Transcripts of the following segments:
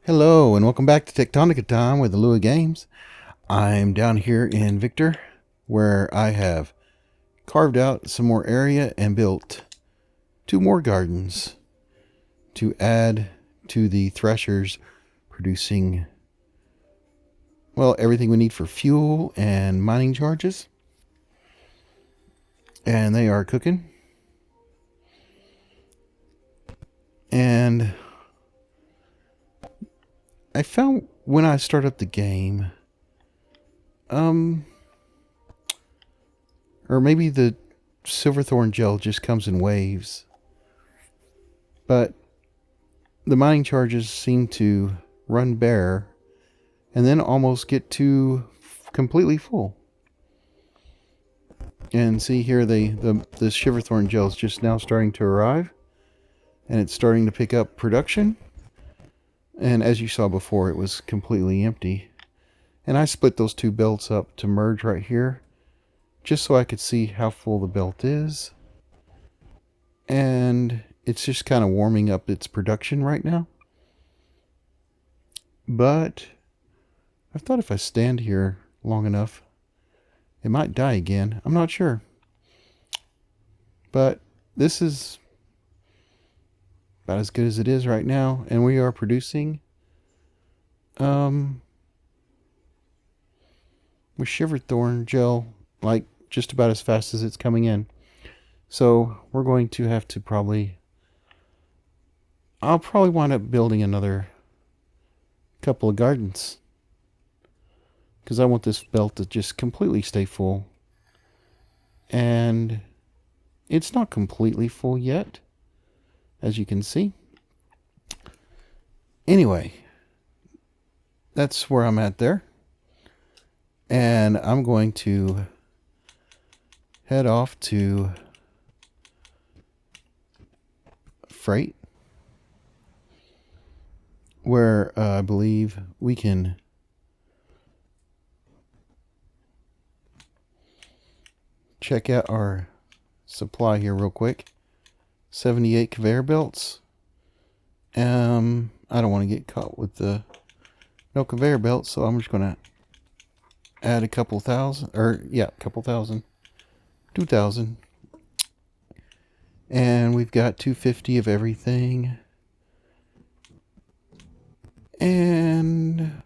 Hello and welcome back to Tectonica Time with the Lua Games. I'm down here in Victor where I have carved out some more area and built two more gardens to add to the threshers producing, well, everything we need for fuel and mining charges. And they are cooking. And I found when I start up the game, or maybe the silverthorn gel just comes in waves, but the mining charges seem to run bare and then almost get to completely full. And see here, the silverthorn gel is just now starting to arrive, and it's starting to pick up production. And as you saw before, it was completely empty. And I split those two belts up to merge right here, just so I could see how full the belt is. And it's just kind of warming up its production right now. But I thought if I stand here long enough, it might die again. I'm not sure. But this is about as good as it is right now. And we are producing with shiverthorn gel like just about as fast as it's coming in. So we're going to have to I'll probably wind up building another couple of gardens, because I want this belt to just completely stay full. And it's not completely full yet, as you can see. Anyway, that's where I'm at there. And I'm going to head off to freight, where I believe we can check out our supply here real quick. 78 conveyor belts. I don't want to get caught with the no conveyor belts, so I'm just going to add a couple thousand, or yeah, a couple thousand, 2,000. And we've got 250 of everything. And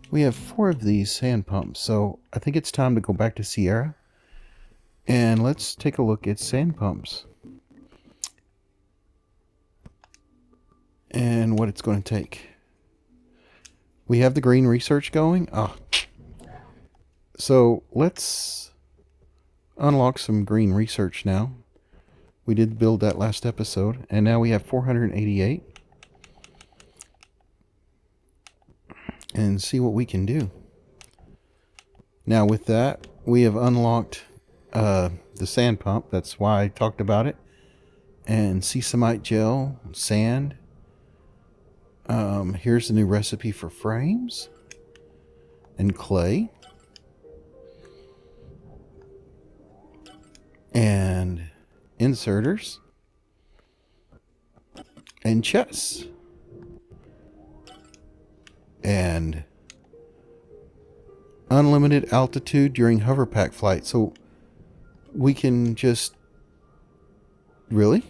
we have 4 of these sand pumps, so I think it's time to go back to Sierra. And let's take a look at sand pumps and what it's going to take. We have the green research going. So let's unlock some green research now. We did build that last episode, and now we have 488. And see what we can do. Now with that, we have unlocked the sand pump. That's why I talked about it. And Sesamite gel, sand. Here's the new recipe for frames. And clay. And inserters. And chests. And unlimited altitude during hoverpack flight. So we can just we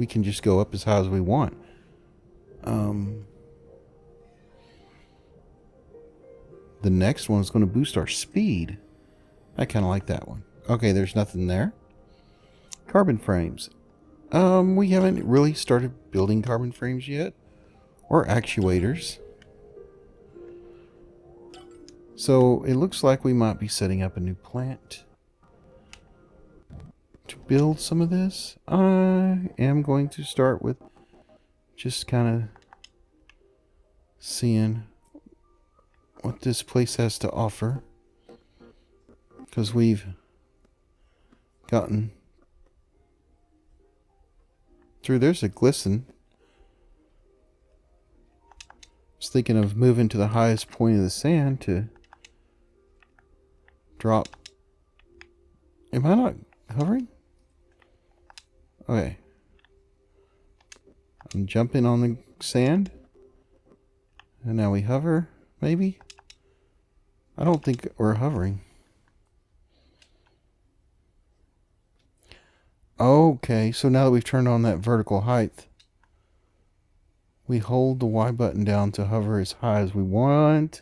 can just go up as high as we want. The next one is going to boost our speed. I kind of like that one. Okay, there's nothing there. Carbon frames. We haven't really started building carbon frames yet, or actuators. So it looks like we might be setting up a new plant to build some of this. I am going to start with just kind of seeing what this place has to offer, because we've gotten through. There's a glisten. I was thinking of moving to the highest point of the sand to drop. Am I not hovering? Okay. I'm jumping on the sand. And now we hover, maybe? I don't think we're hovering. Okay, so now that we've turned on that vertical height, we hold the Y button down to hover as high as we want.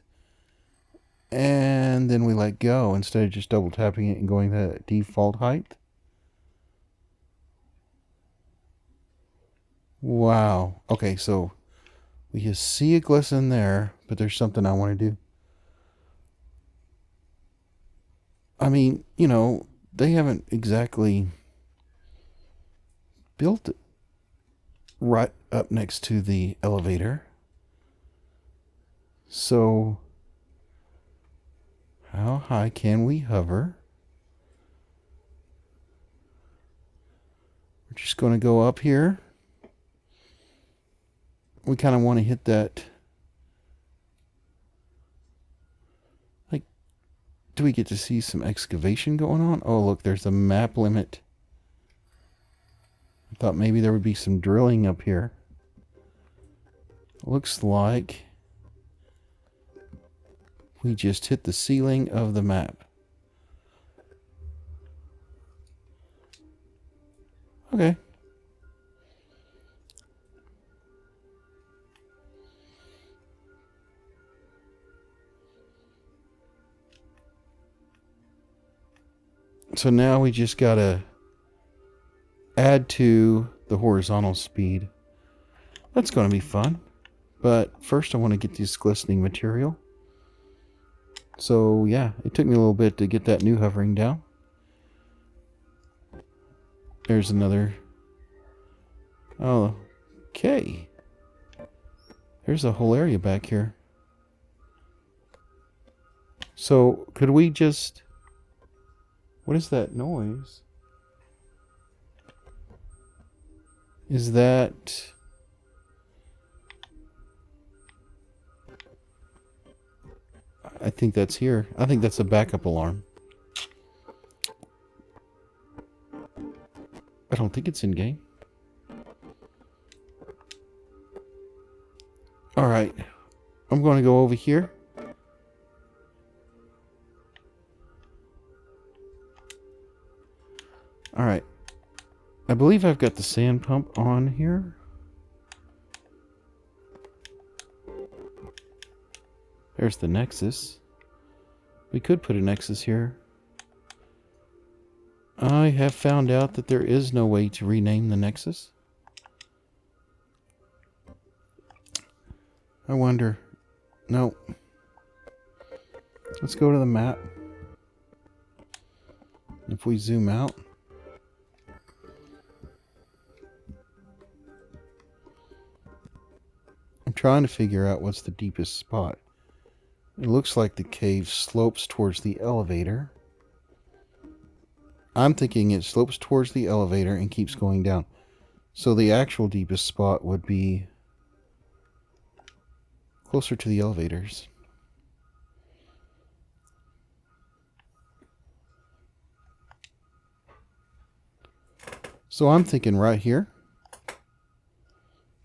And then we let go instead of just double tapping it and going to the default height. Wow. Okay, so we can see it glisten there, but there's something I want to do. I mean, you know, they haven't exactly built it right up next to the elevator. So how high can we hover? We're just going to go up here. We kind of want to hit that. Like, do we get to see some excavation going on? Oh, look, there's a map limit. I thought maybe there would be some drilling up here. Looks like we just hit the ceiling of the map. Okay. So now we just gotta add to the horizontal speed. That's gonna be fun. But first I want to get this glistening material. So yeah, it took me a little bit to get that new hovering down. There's another. Oh, okay. There's a whole area back here. So could we just... What is that noise? Is that... I think that's here. I think that's a backup alarm. I don't think it's in game. Alright. I'm going to go over here. Alright. I believe I've got the sand pump on here. There's the nexus. We could put a nexus here. I have found out that there is no way to rename the nexus. I wonder. No. Let's go to the map. If we zoom out. I'm trying to figure out what's the deepest spot. It looks like the cave slopes towards the elevator. I'm thinking it slopes towards the elevator and keeps going down. So the actual deepest spot would be closer to the elevators. So I'm thinking right here.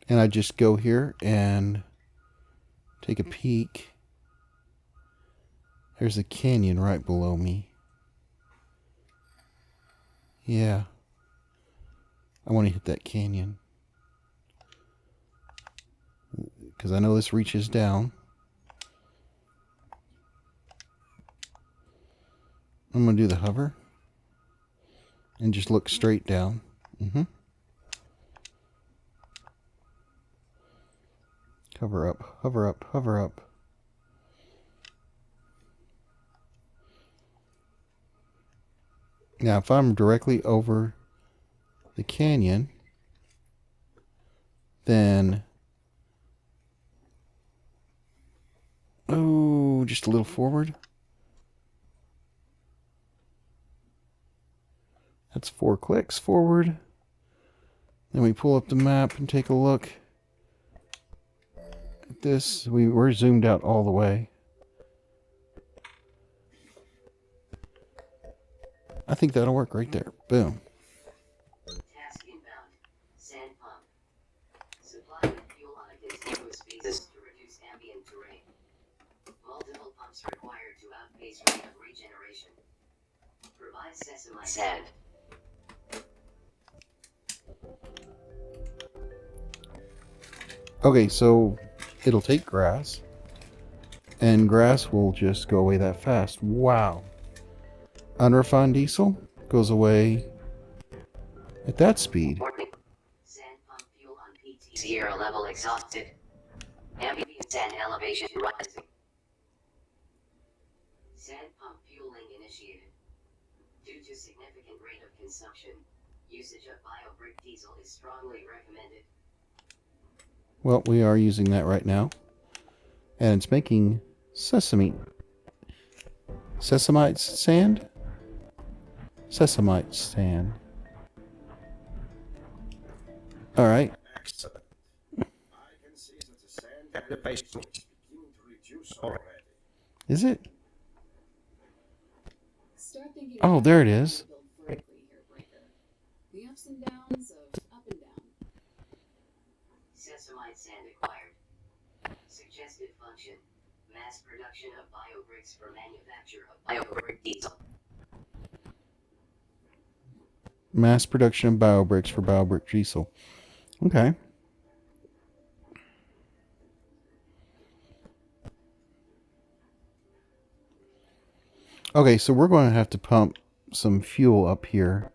And I just go here and take a peek. There's a canyon right below me. Yeah. I want to hit that canyon. Because I know this reaches down. I'm going to do the hover. And just look straight down. Hover up, hover up, hover up. Now, if I'm directly over the canyon, then... Oh, just a little forward. That's 4 clicks forward. Then we pull up the map and take a look at this. We're zoomed out all the way. I think that'll work right there. Boom. Task inbound. Sand pump. Supply fuel on a continuous basis to reduce ambient pumps required to outpace rate of regeneration. Provide sesamite sand. Okay, so it'll take grass, and grass will just go away that fast. Wow. Unrefined diesel goes away at that speed. Sand pump fuel on PT. Zero level exhausted. Ambient sand elevation rising. Sand pump fueling initiated. Due to significant rate of consumption, usage of biobrick diesel is strongly recommended. Well, we are using that right now. And it's making Sesamite sand? Sesamite sand. Alright. Excellent. I can see that the sand elevation is beginning to reduce already. Is it? Start thinking Oh, about there it how to is. build vertically here, Breaker. The ups and downs of up and down. Sesamite sand acquired. Suggested function. Mass production of biobricks for manufacture of biobrick diesel. Mass production of biobricks for biobrick diesel. Okay. Okay, so we're going to have to pump some fuel up here.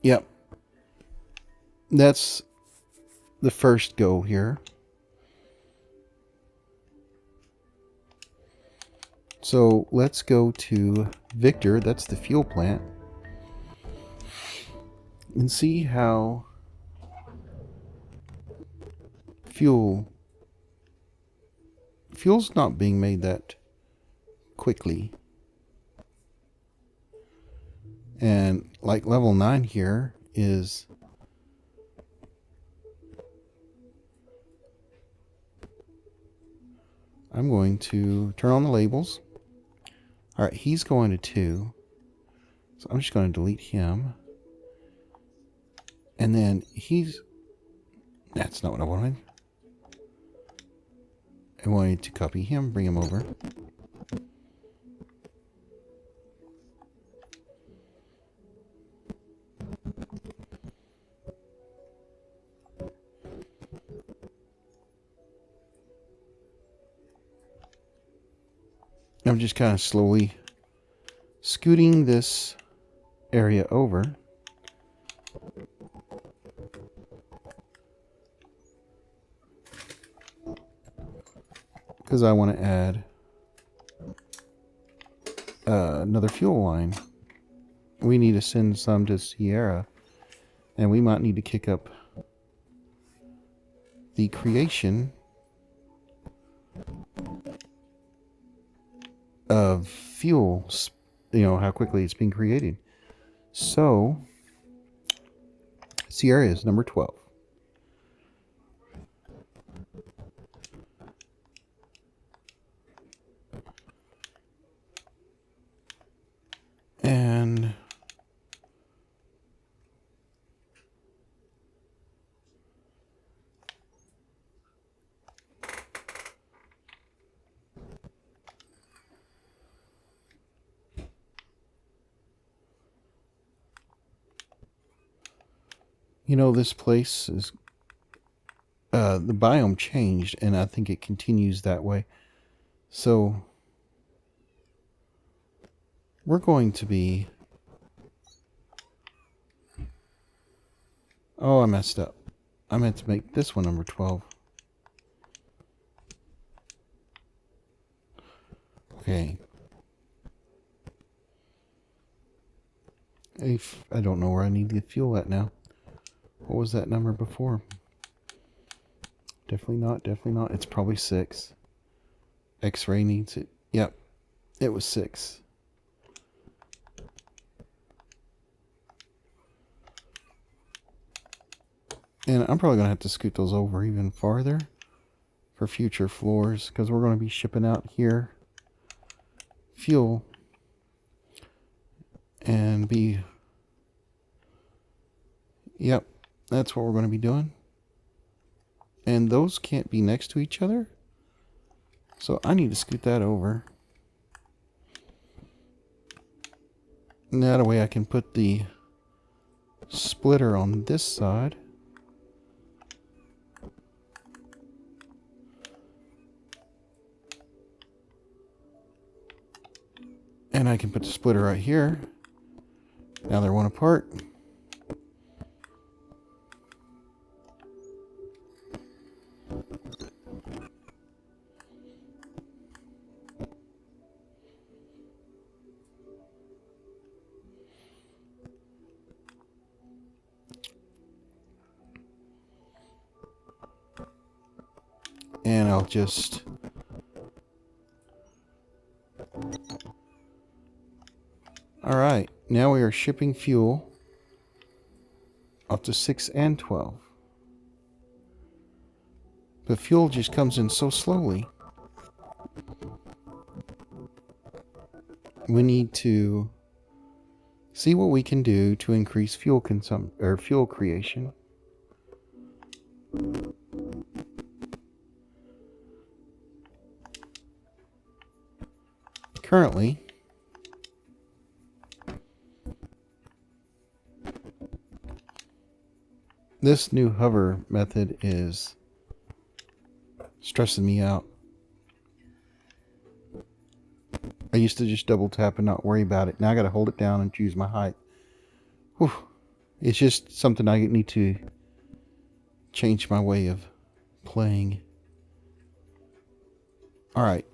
Yep. That's the first go here. So let's go to Victor, that's the fuel plant, and see how fuel's not being made that quickly. And like level 9 here is I'm going to turn on the labels. Alright, he's going to 2. So I'm just going to delete him. And then that's not what I wanted. I wanted to copy him, bring him over. I'm just kind of slowly scooting this area over. Because I want to add another fuel line. We need to send some to Sierra. And we might need to kick up the creation of fuel, how quickly it's being created. So, Sierra is number 12. And this place is the biome changed, and I think it continues that way. So we're going to be... Oh, I messed up. I meant to make this one number 12. Okay. I don't know where I need the fuel at now. What was that number before? Definitely not. It's probably 6. X-ray needs it. Yep. It was 6. And I'm probably going to have to scoot those over even farther for future floors, because we're going to be shipping out here fuel and be... Yep, that's what we're going to be doing. And those can't be next to each other. So I need to scoot that over. And that way I can put the splitter on this side. And I can put the splitter right here. Now they're one apart. And I'll just alright, now we are shipping fuel up to 6 and 12. But fuel just comes in so slowly. We need to see what we can do to increase fuel fuel creation. Currently, this new hover method is stressing me out. I used to just double tap and not worry about it. Now I got to hold it down and choose my height. Whew. It's just something I need to change my way of playing. Alright,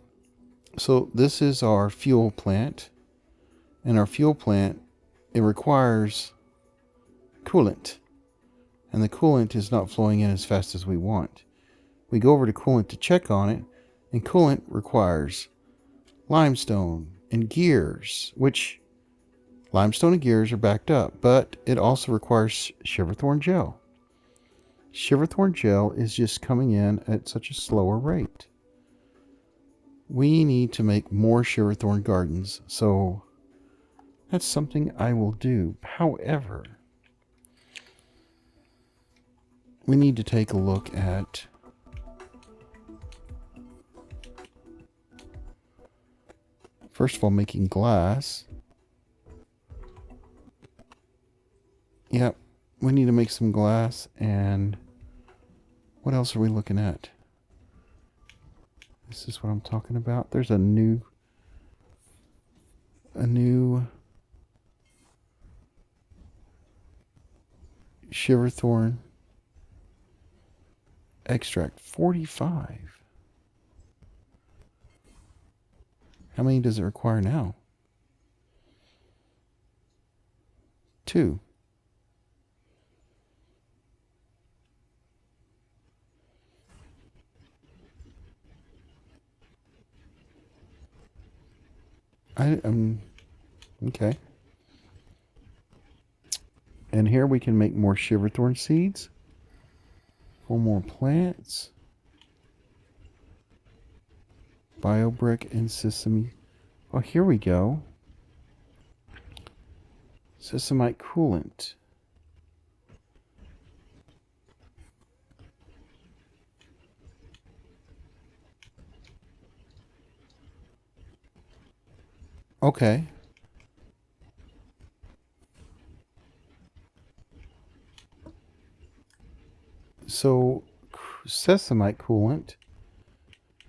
so this is our fuel plant. And our fuel plant, it requires coolant. And the coolant is not flowing in as fast as we want. We go over to coolant to check on it, and coolant requires limestone and gears, which limestone and gears are backed up, but it also requires shiverthorn gel. Shiverthorn gel is just coming in at such a slower rate. We need to make more shiverthorn gardens, so that's something I will do. However, we need to take a look at first of all making glass. Yep, we need to make some glass. And what else are we looking at? This is what I'm talking about. There's a new shiverthorn extract, 45. How many does it require now? 2. Okay. And here we can make more shiverthorn seeds. 4 more plants. BioBrick and Sesamite. Oh, here we go. Sesamite coolant. Okay. So, Sesamite coolant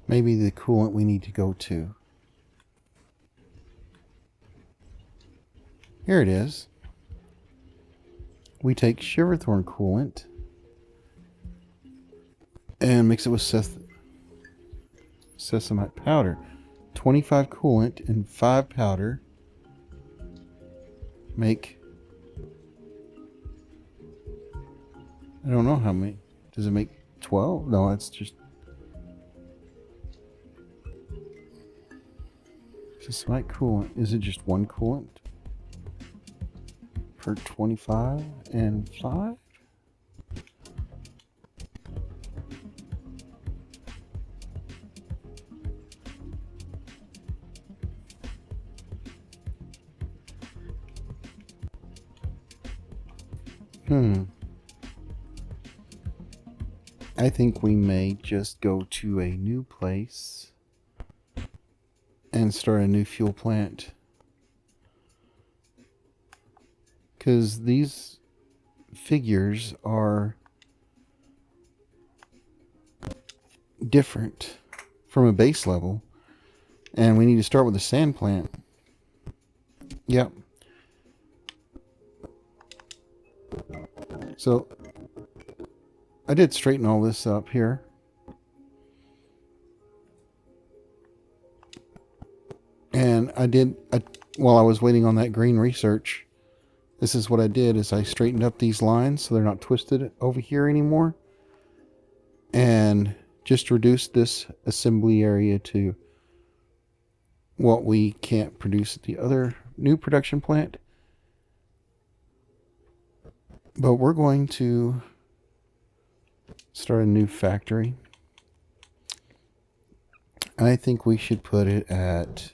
may be the coolant we need to go to. Here it is. We take shiverthorn coolant and mix it with Sesamite powder. 25 coolant and 5 powder make, I don't know how many. Does it make 12? No, it's just Sesamite coolant. Is it just one coolant for 25 and 5? I think we may just go to a new place and start a new fuel plant. Because these figures are different from a base level. And we need to start with a sand plant. Yep. So I did straighten all this up here. And while I was waiting on that green research, this is what I did, is I straightened up these lines so they're not twisted over here anymore. And just reduced this assembly area to what we can't produce at the other new production plant. But we're going to start a new factory. I think we should put it at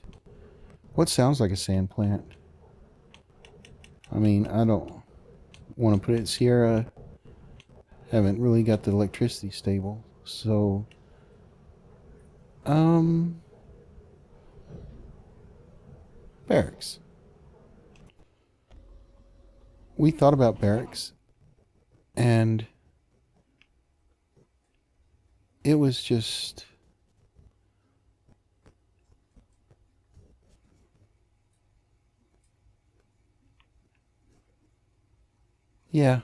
what sounds like a sand plant. I mean, I don't want to put it in Sierra. Haven't really got the electricity stable. So, Barracks. We thought about Barracks, and it was just... yeah.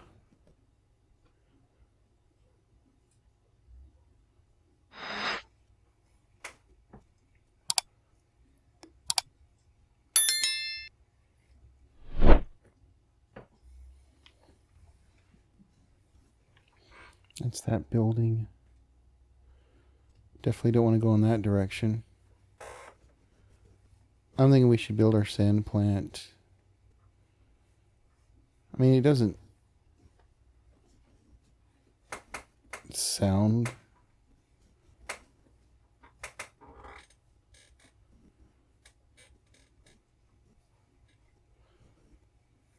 That's that building. Definitely don't want to go in that direction. I'm thinking we should build our sand plant. I mean, it doesn't sound...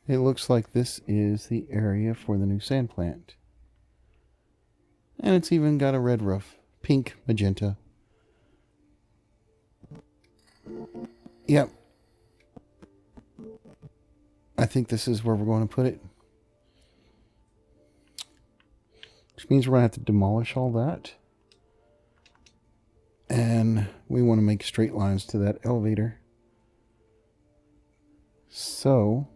It looks like this is the area for the new sand plant. And it's even got a red roof. Pink, magenta. Yep. I think this is where we're going to put it. Which means we're going to have to demolish all that. And we want to make straight lines to that elevator. So...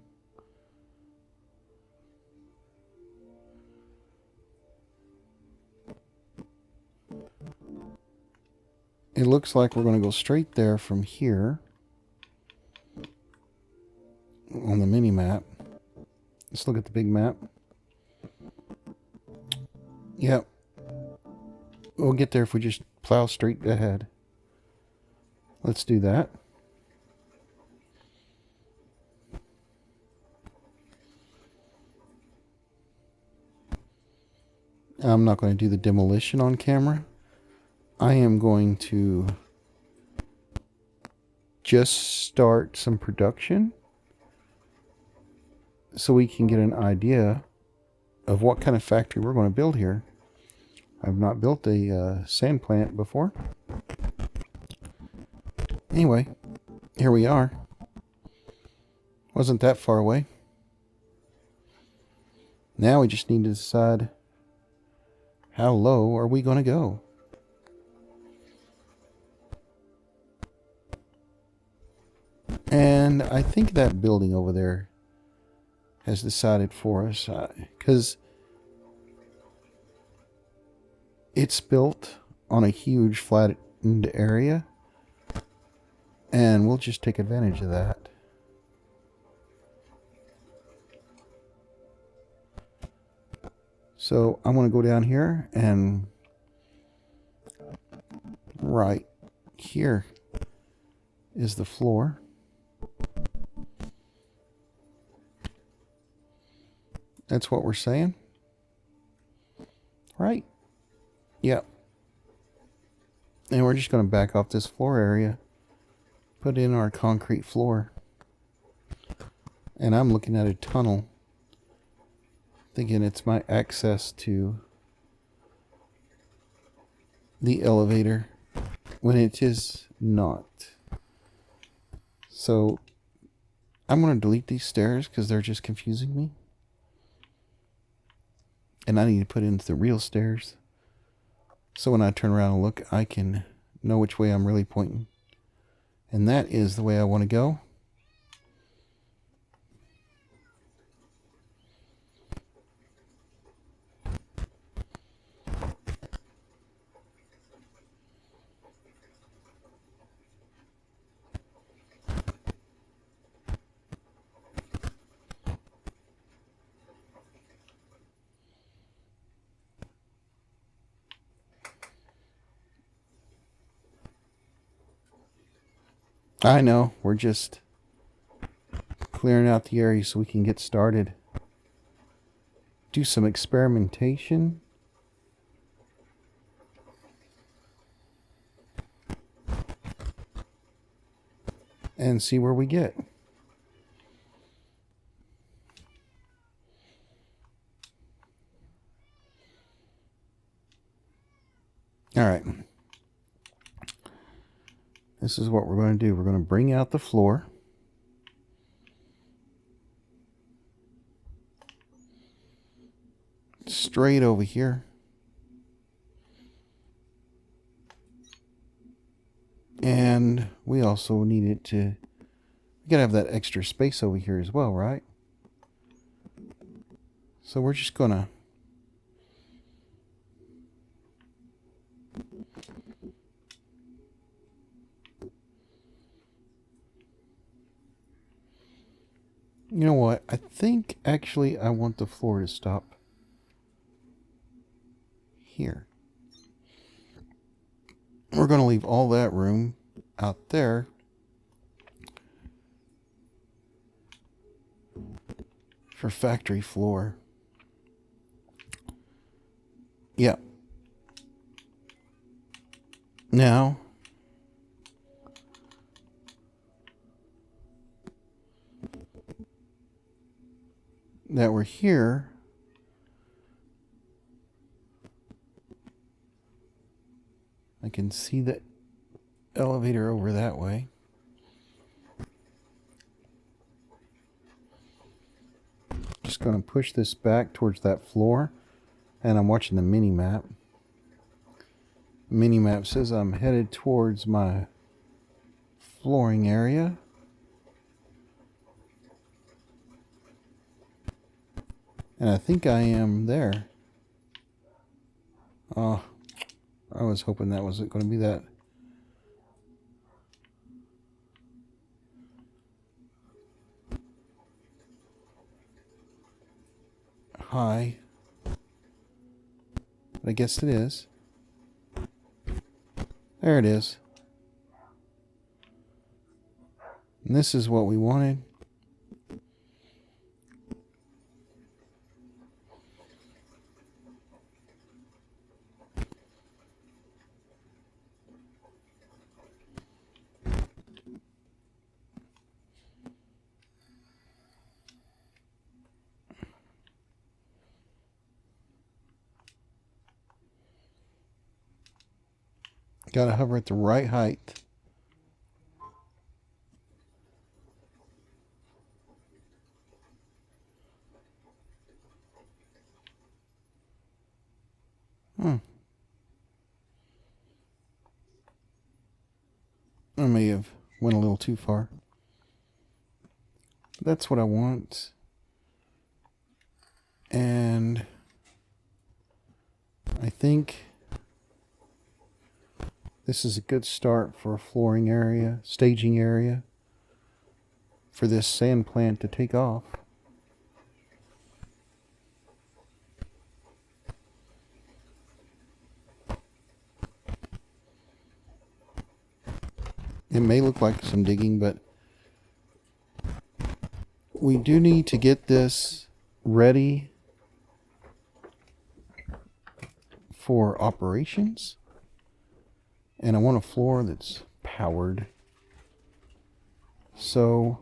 it looks like we're going to go straight there from here on the mini map. Let's look at the big map. Yep. We'll get there if we just plow straight ahead. Let's do that. I'm not going to do the demolition on camera. I am going to just start some production so we can get an idea of what kind of factory we're going to build here. I've not built a sand plant before. Anyway, here we are. Wasn't that far away. Now we just need to decide how low are we going to go. And I think that building over there has decided for us, because it's built on a huge flattened area, and we'll just take advantage of that. So I'm going to go down here, and right here is the floor. That's what we're saying. Right? Yep. And we're just going to back off this floor area. Put in our concrete floor. And I'm looking at a tunnel. Thinking it's my access to the elevator. When it is not. So I'm going to delete these stairs because they're just confusing me. And I need to put in the real stairs. So when I turn around and look, I can know which way I'm really pointing. And that is the way I want to go. I know, we're just clearing out the area so we can get started. Do some experimentation. And see where we get. All right. This is what we're going to do. We're going to bring out the floor. Straight over here. And we also need it to, we gotta have that extra space over here as well, right? So we're just gonna you know what? I think actually I want the floor to stop here. We're going to leave all that room out there for factory floor. Yeah. Now, that we're here, I can see the elevator over that way. Just going to push this back towards that floor, and I'm watching the mini map. The mini map says I'm headed towards my flooring area. And I think I am there. Oh, I was hoping that wasn't going to be that. High. But I guess it is. There it is. And this is what we wanted. Gotta hover at the right height. I may have went a little too far. That's what I want. And I think this is a good start for a flooring area, staging area for this sand plant to take off. It may look like some digging, but we do need to get this ready for operations. And I want a floor that's powered. So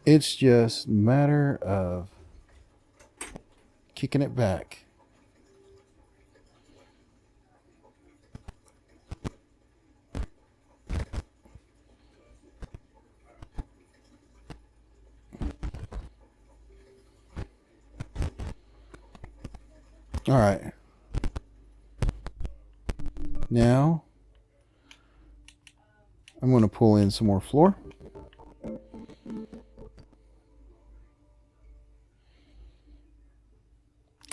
it's just a matter of kicking it back. All right. Now, I'm going to pull in some more floor.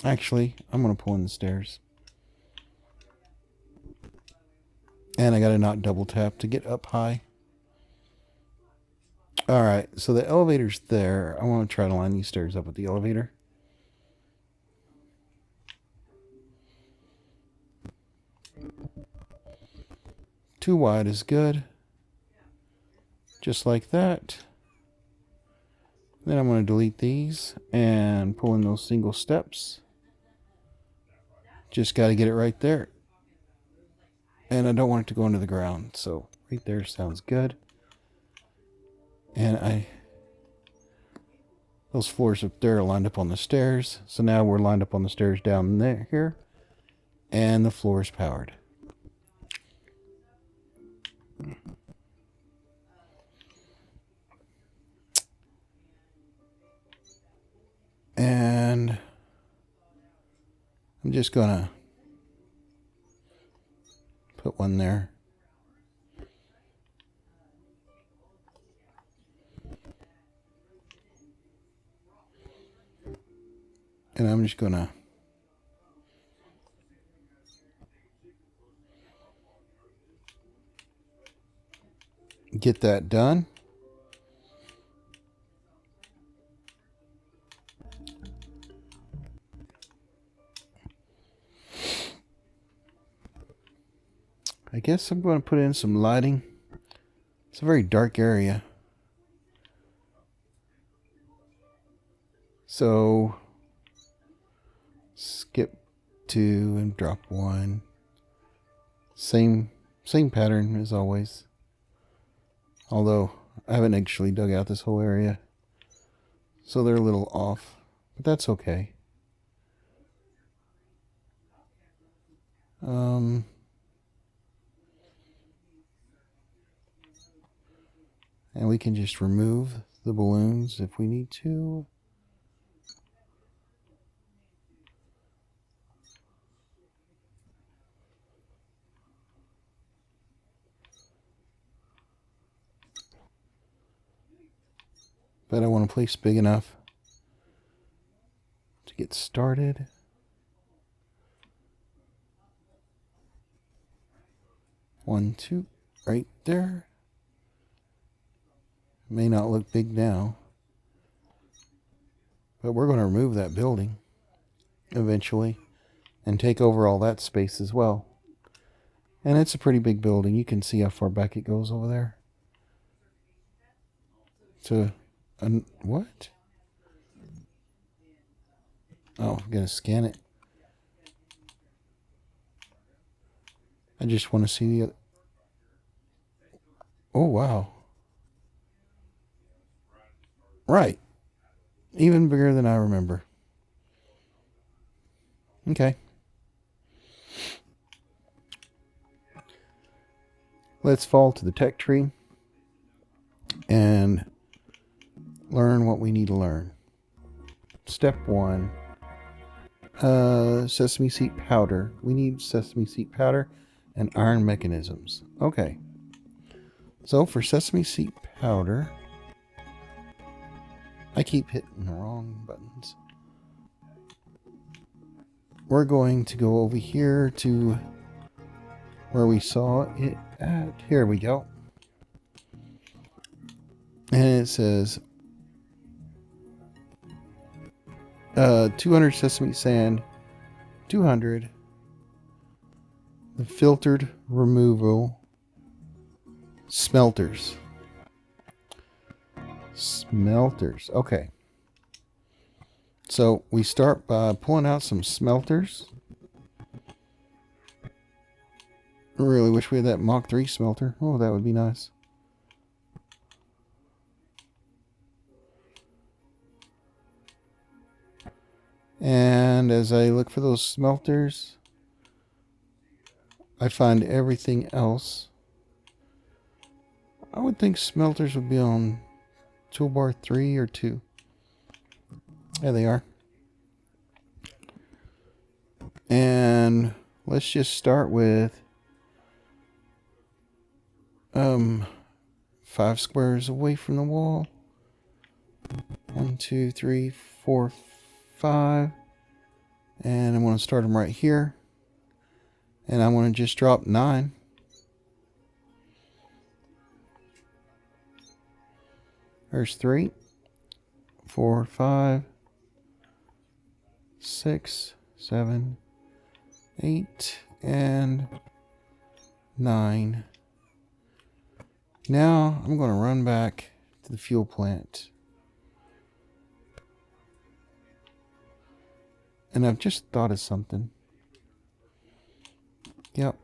Actually, I'm going to pull in the stairs. And I got to not double tap to get up high. All right, so the elevator's there. I want to try to line these stairs up with the elevator. Too wide is good. Just like that. Then I'm going to delete these and pull in those single steps. Just got to get it right there. And I don't want it to go into the ground, so right there sounds good. And those floors up there are lined up on the stairs. So now we're lined up on the stairs down there here. And the floor is powered. And I'm just gonna put one there. And I'm just gonna get that done. I guess I'm going to put in some lighting. It's a very dark area. So skip 2 and drop 1. Same pattern as always. Although I haven't actually dug out this whole area. So they're a little off. But that's okay. And we can just remove the balloons if we need to. But I want a place big enough to get started. One, two, right there. May not look big now, but we're going to remove that building eventually and take over all that space as well. And it's a pretty big building. You can see how far back it goes over there. What? Oh, I'm going to scan it. I just want to see the other. Oh, wow. Right. Even bigger than I remember. Okay. Let's fall to the tech tree and learn what we need to learn. Step 1. Sesame seed powder. We need sesame seed powder and iron mechanisms. Okay. So for sesame seed powder, I keep hitting the wrong buttons. We're going to go over here to where we saw it at. Here we go. And it says 200 sesame sand, 200 the filtered removal smelters. Okay. So we start by pulling out some smelters. I really wish we had that Mach 3 smelter. Oh, that would be nice. And as I look for those smelters, I find everything else. I would think smelters would be on toolbar 3 or 2. There they are. And let's just start with 5 squares away from the wall. 1, 2, 3, 4, 5. And I'm going to start them right here. And I'm going to just drop 9. There's 3, 4, 5, 6, 7, 8, and 9. Now I'm going to run back to the fuel plant. And I've just thought of something. Yep.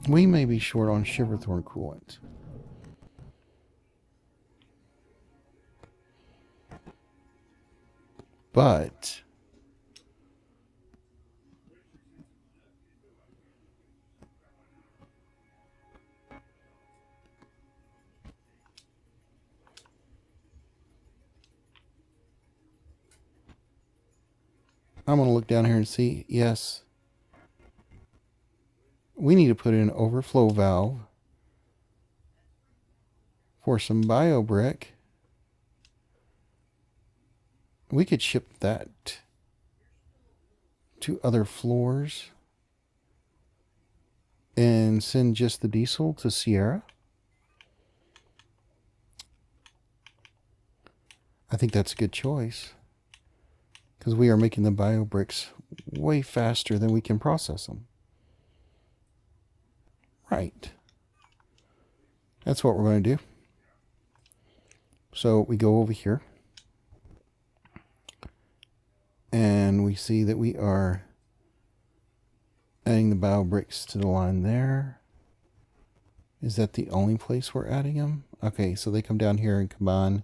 We may be short on Shiverthorn coolant. But I'm going to look down here and see, yes, we need to put in an overflow valve for some bio brick. We could ship that to other floors and send just the diesel to Sierra. I think that's a good choice, because we are making the bio bricks way faster than we can process them. Right. That's what we're going to do. So we go over here. And we see that we are adding the bio bricks to the line there. Is that the only place we're adding them? Okay, so they come down here and combine.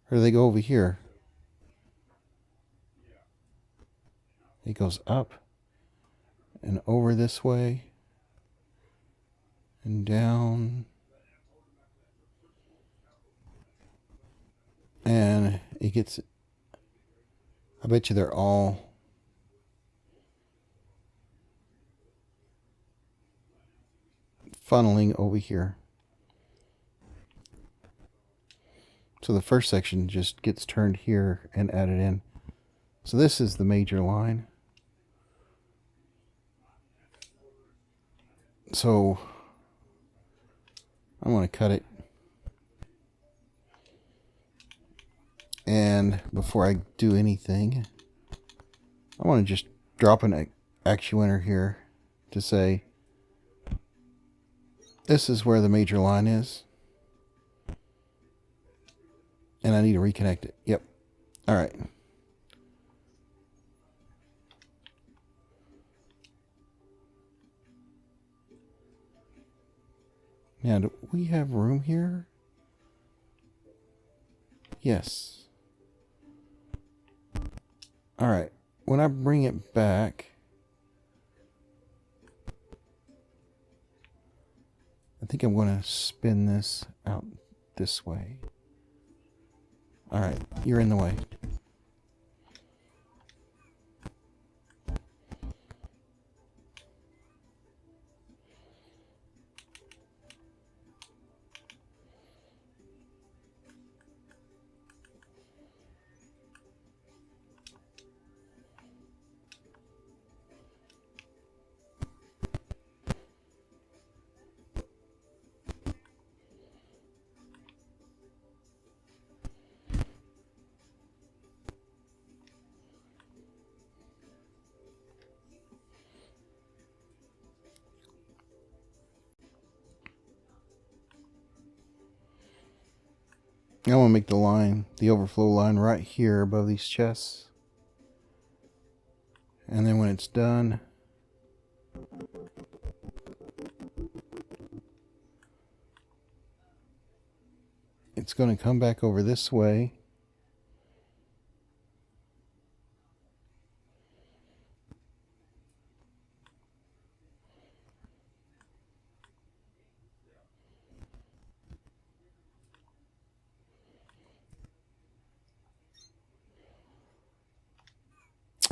Or do they go over here? It goes up and over this way and down. And it gets, I bet you they're all funneling over here. So the first section just gets turned here and added in. So this is the major line. So I'm going to cut it. And before I do anything, I want to just drop an actuator here to say this is where the major line is. And I need to reconnect it. Yep. All right. Now, do we have room here? Yes. All right. When I bring it back, I think I'm going to spin this out this way. All right. You're in the way. I want to make the line, the overflow line right here above these chests. And then when it's done, it's going to come back over this way.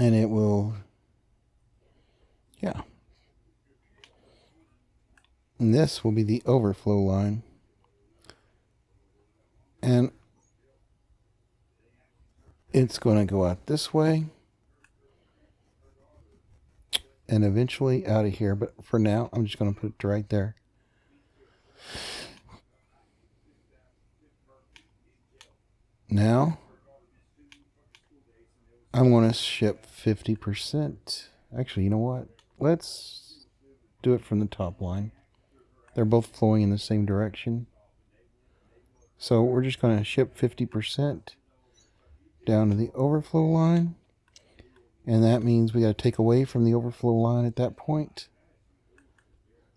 And it will, yeah. And this will be the overflow line. And it's going to go out this way. And eventually out of here. But for now, I'm just going to put it right there. Now, I'm going to ship 50%. Actually, you know what? Let's do it from the top line. They're both flowing in the same direction. So we're just going to ship 50% down to the overflow line. And that means we got to take away from the overflow line at that point.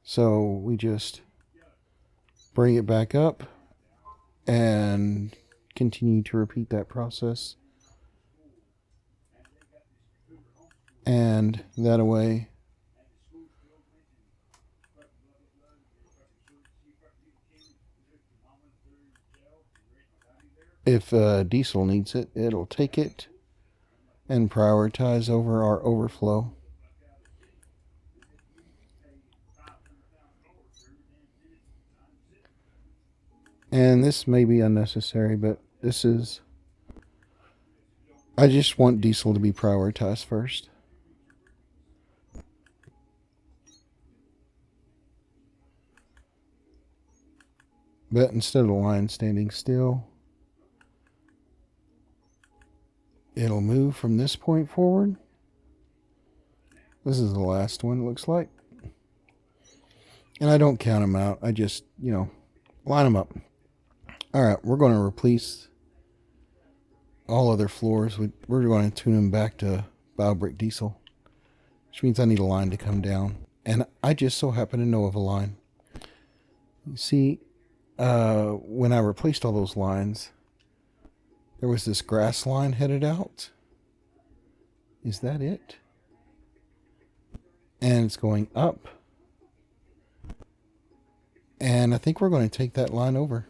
So we just bring it back up and continue to repeat that process. And that way, if diesel needs it, it'll take it and prioritize over our overflow. And this may be unnecessary, but this is... I just want diesel to be prioritized first. But instead of the line standing still, it'll move from this point forward. This is the last one, it looks like. And I don't count them out. I just, line them up. All right, we're going to replace all other floors. We're going to tune them back to BioBrick diesel, which means I need a line to come down. And I just so happen to know of a line. You see, when I replaced all those lines, there was this grass line headed out. Is that it? And it's going up. And I think we're going to take that line over.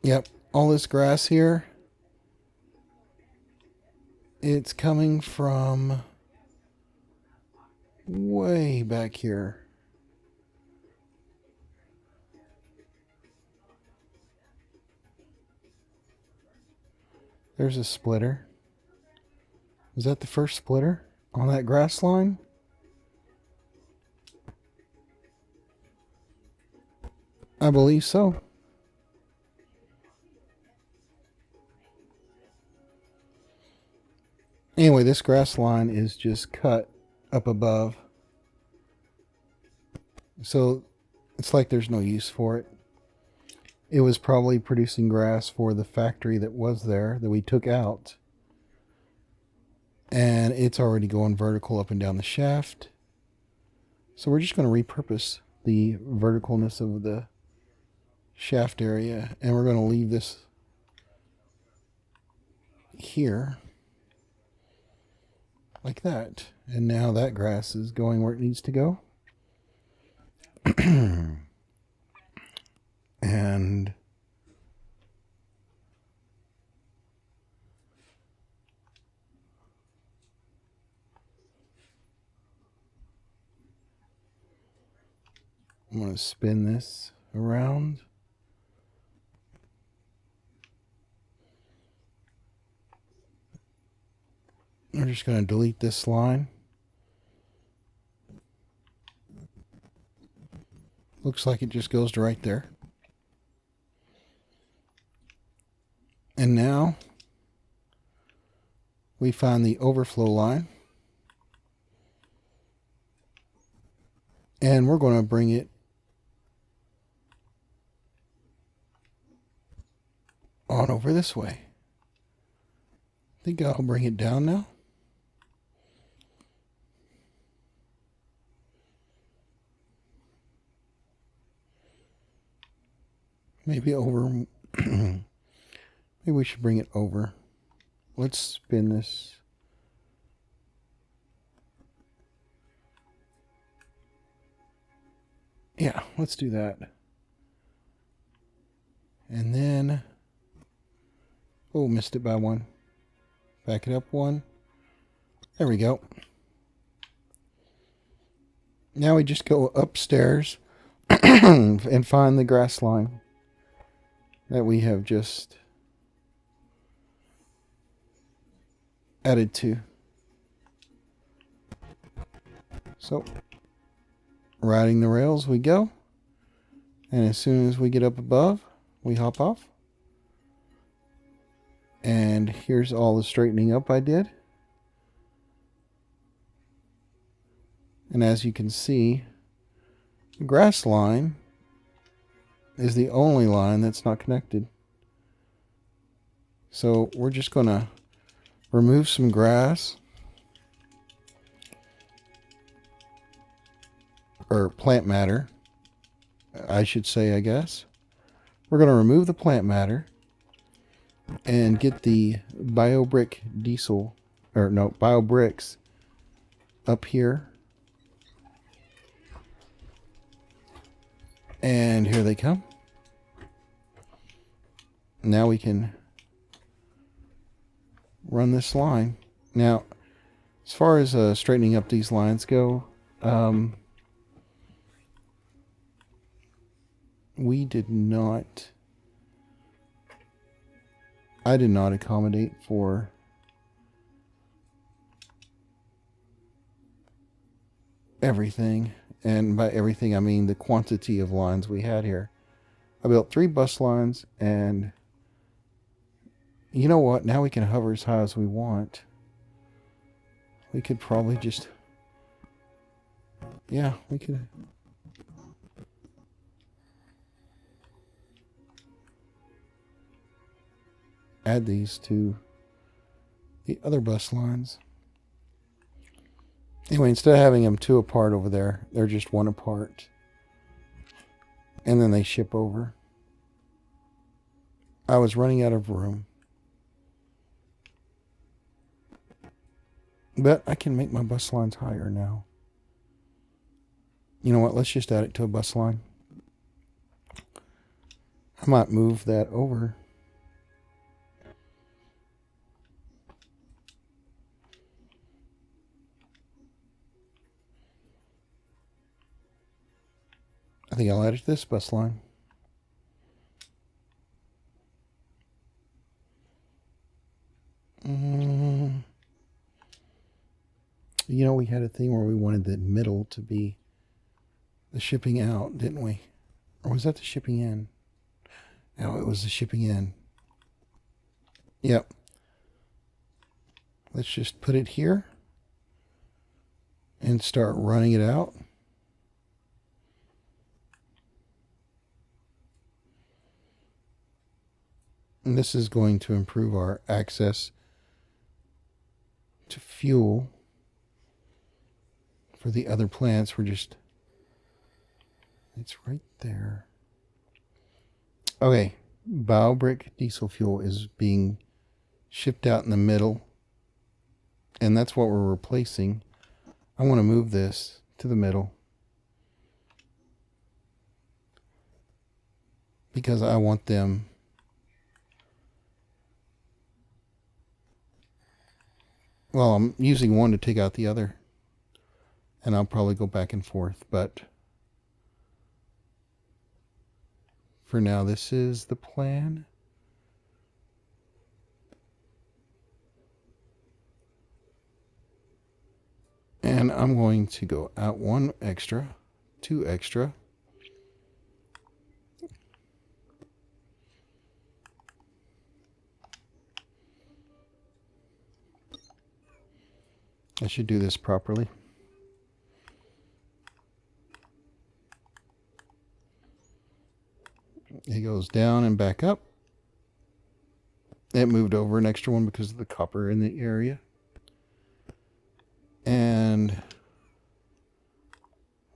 Yep, all this grass here, it's coming from way back here. There's a splitter. Was that the first splitter on that grass line? I believe so. Anyway, this grass line is just cut up above. So it's like there's no use for it. It was probably producing grass for the factory that was there that we took out. And it's already going vertical up and down the shaft. So we're just going to repurpose the verticalness of the shaft area. And we're going to leave this here. Like that. And now that grass is going where it needs to go. And I'm going to spin this around. We're just going to delete this line. Looks like it just goes to right there. And now we find the overflow line. And we're going to bring it on over this way. I think I'll bring it down now. Maybe over. Maybe we should bring it over. Let's spin this. Yeah, let's do that. And then Oh, missed it by one. Back it up one. There we go. Now we just go upstairs and find the grass line that we have just added to. So, riding the rails we go. And as soon as we get up above, we hop off. And here's all the straightening up I did. And as you can see, the grass line is the only line that's not connected. So we're just going to remove some grass, or plant matter, I should say, I guess. We're going to remove the plant matter and get the BioBrick diesel, or no, BioBricks up here. And here they come. Now we can run this line. Now, as far as straightening up these lines go, I did not accommodate for everything. And by everything, I mean the quantity of lines we had here. I built 3 bus lines, and you know what? Now we can hover as high as we want. We could probably just... yeah, we could... add these to the other bus lines. Anyway, instead of having them 2 apart over there, they're just 1 apart. And then they ship over. I was running out of room. But I can make my bus lines higher now. You know what? Let's just add it to a bus line. I might move that over. I think I'll add it to this bus line. You know, we had a thing where we wanted the middle to be the shipping out, didn't we? Or was that the shipping in? No, it was the shipping in. Yep. Let's just put it here and start running it out. And this is going to improve our access to fuel for the other plants. We're just... it's right there. Okay. BioBrick diesel fuel is being shipped out in the middle. And that's what we're replacing. I want to move this to the middle, because I want them... well, I'm using one to take out the other. And I'll probably go back and forth, but for now, this is the plan. And I'm going to go out 1 extra, 2 extra. I should do this properly. It goes down and back up. It moved over an extra one because of the copper in the area. And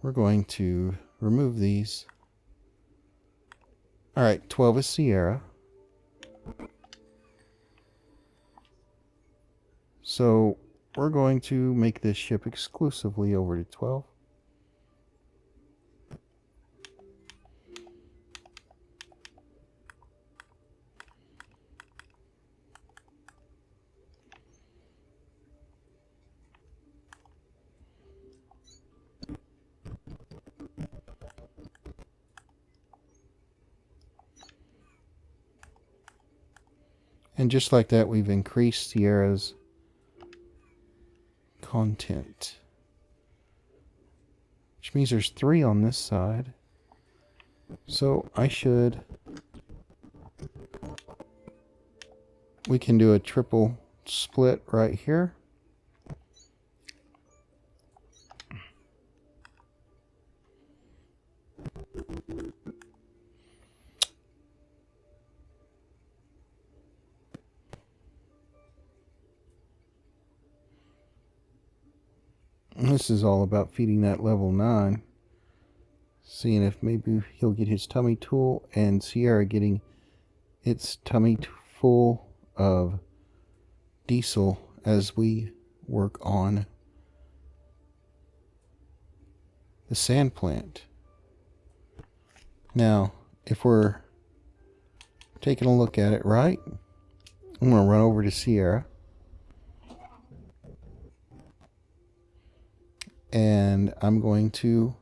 we're going to remove these. All right, 12 is Sierra. So we're going to make this ship exclusively over to 12. And just like that, we've increased Sierra's content. Which means there's 3 on this side. So we can do a triple split right here. This is all about feeding that level 9. Seeing if maybe he'll get his tummy tool, and Sierra getting its tummy full of diesel as we work on the sand plant. Now, if we're taking a look at it right, I'm going to run over to Sierra. And I'm going to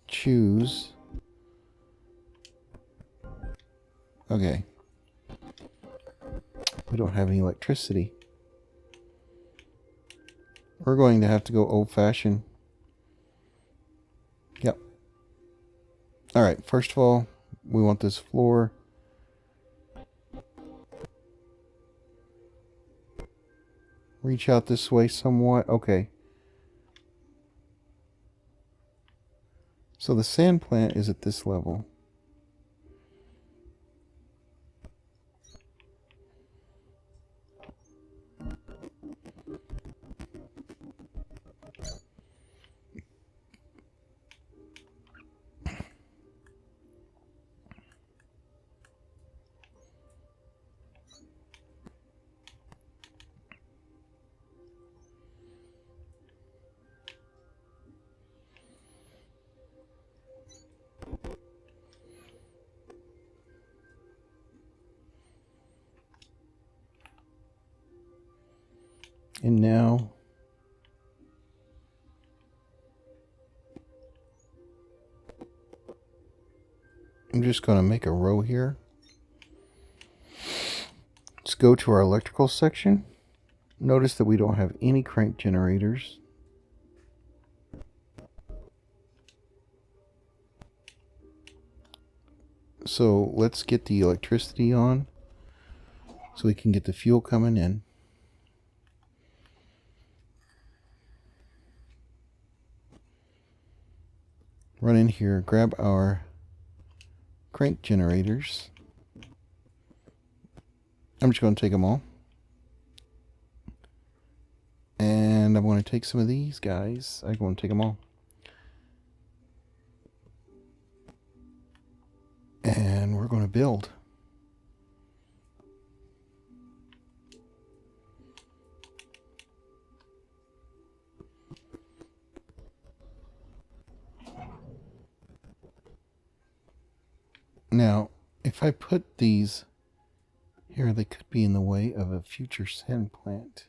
choose. Okay. We don't have any electricity. We're going to have to go old-fashioned. Yep. Alright, first of all, we want this floor. Reach out this way somewhat. Okay. So the sand plant is at this level. And now I'm just going to make a row here. Let's go to our electrical section. Notice that we don't have any crank generators. So let's get the electricity on so we can get the fuel coming in. Run in here, grab our crank generators. I'm just going to take them all. And I'm going to take some of these guys. I'm going to take them all. And we're going to build. Now, if I put these here, they could be in the way of a future sand plant.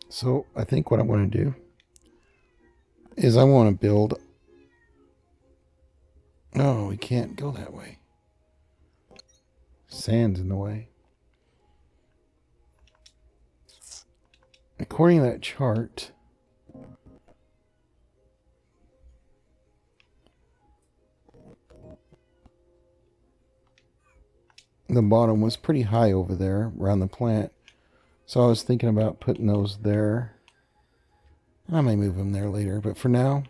So I think what I'm going to do is I want to build. No, we can't go that way. Sand's in the way. According to that chart, the bottom was pretty high over there around the plant. So I was thinking about putting those there. I may move them there later, but for now,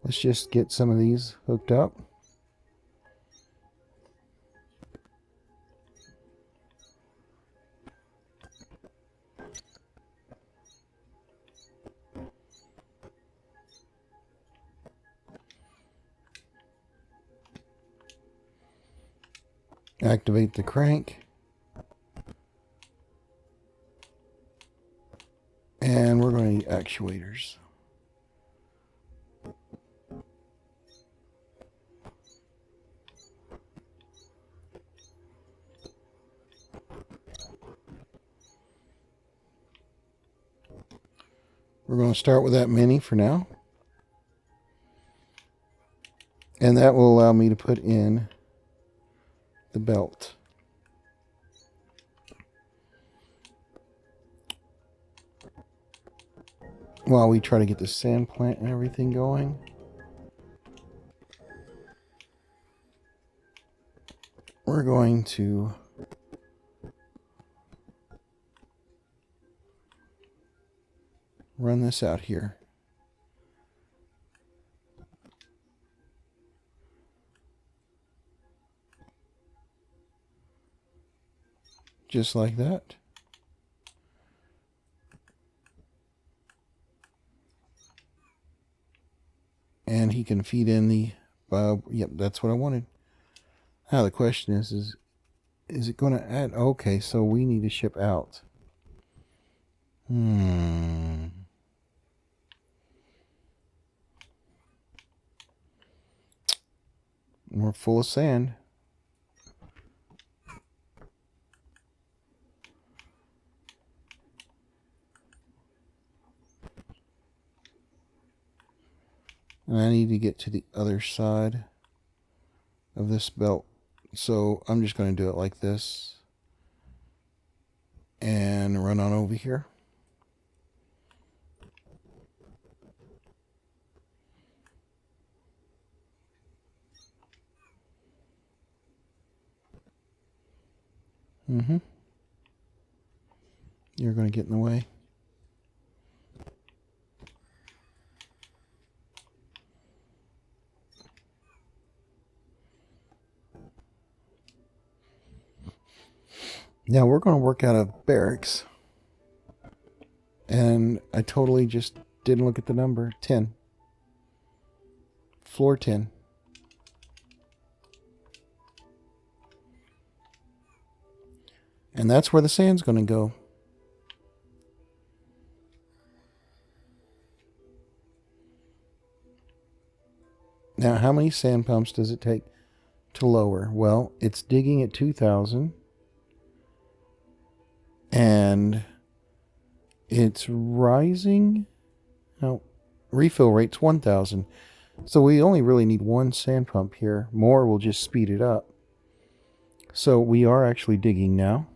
let's just get some of these hooked up. Activate the crank. And we're going to need actuators. We're going to start with that mini for now. And that will allow me to put in the belt. While we try to get the sand plant and everything going. We're going to run this out here. Just like that. And he can feed in the yep, that's what I wanted. Now the question is it going to add? Okay, so we need to ship out. We're full of sand. And I need to get to the other side of this belt. So I'm just going to do it like this. And run on over here. You're going to get in the way. Now we're going to work out of Barracks. And I totally just didn't look at the number. 10. Floor 10. And that's where the sand's going to go. Now, how many sand pumps does it take to lower? Well, it's digging at 2,000. And it's rising. No, refill rate's 1,000. So we only really need one sand pump here. More will just speed it up. So we are actually digging now.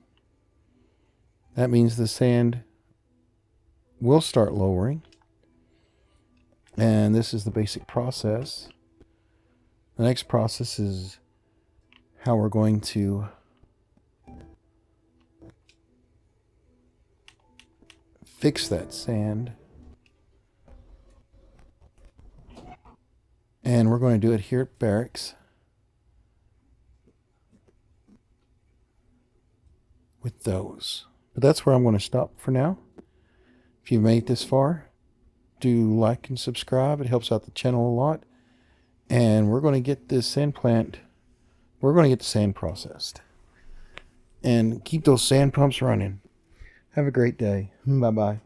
That means the sand will start lowering. And this is the basic process. The next process is how we're going to fix that sand. And we're going to do it here at Barracks with those. But that's where I'm going to stop for now. If you've made it this far, do like and subscribe. It helps out the channel a lot. And we're going to get this sand plant, we're going to get the sand processed. And keep those sand pumps running. Have a great day. Bye-bye.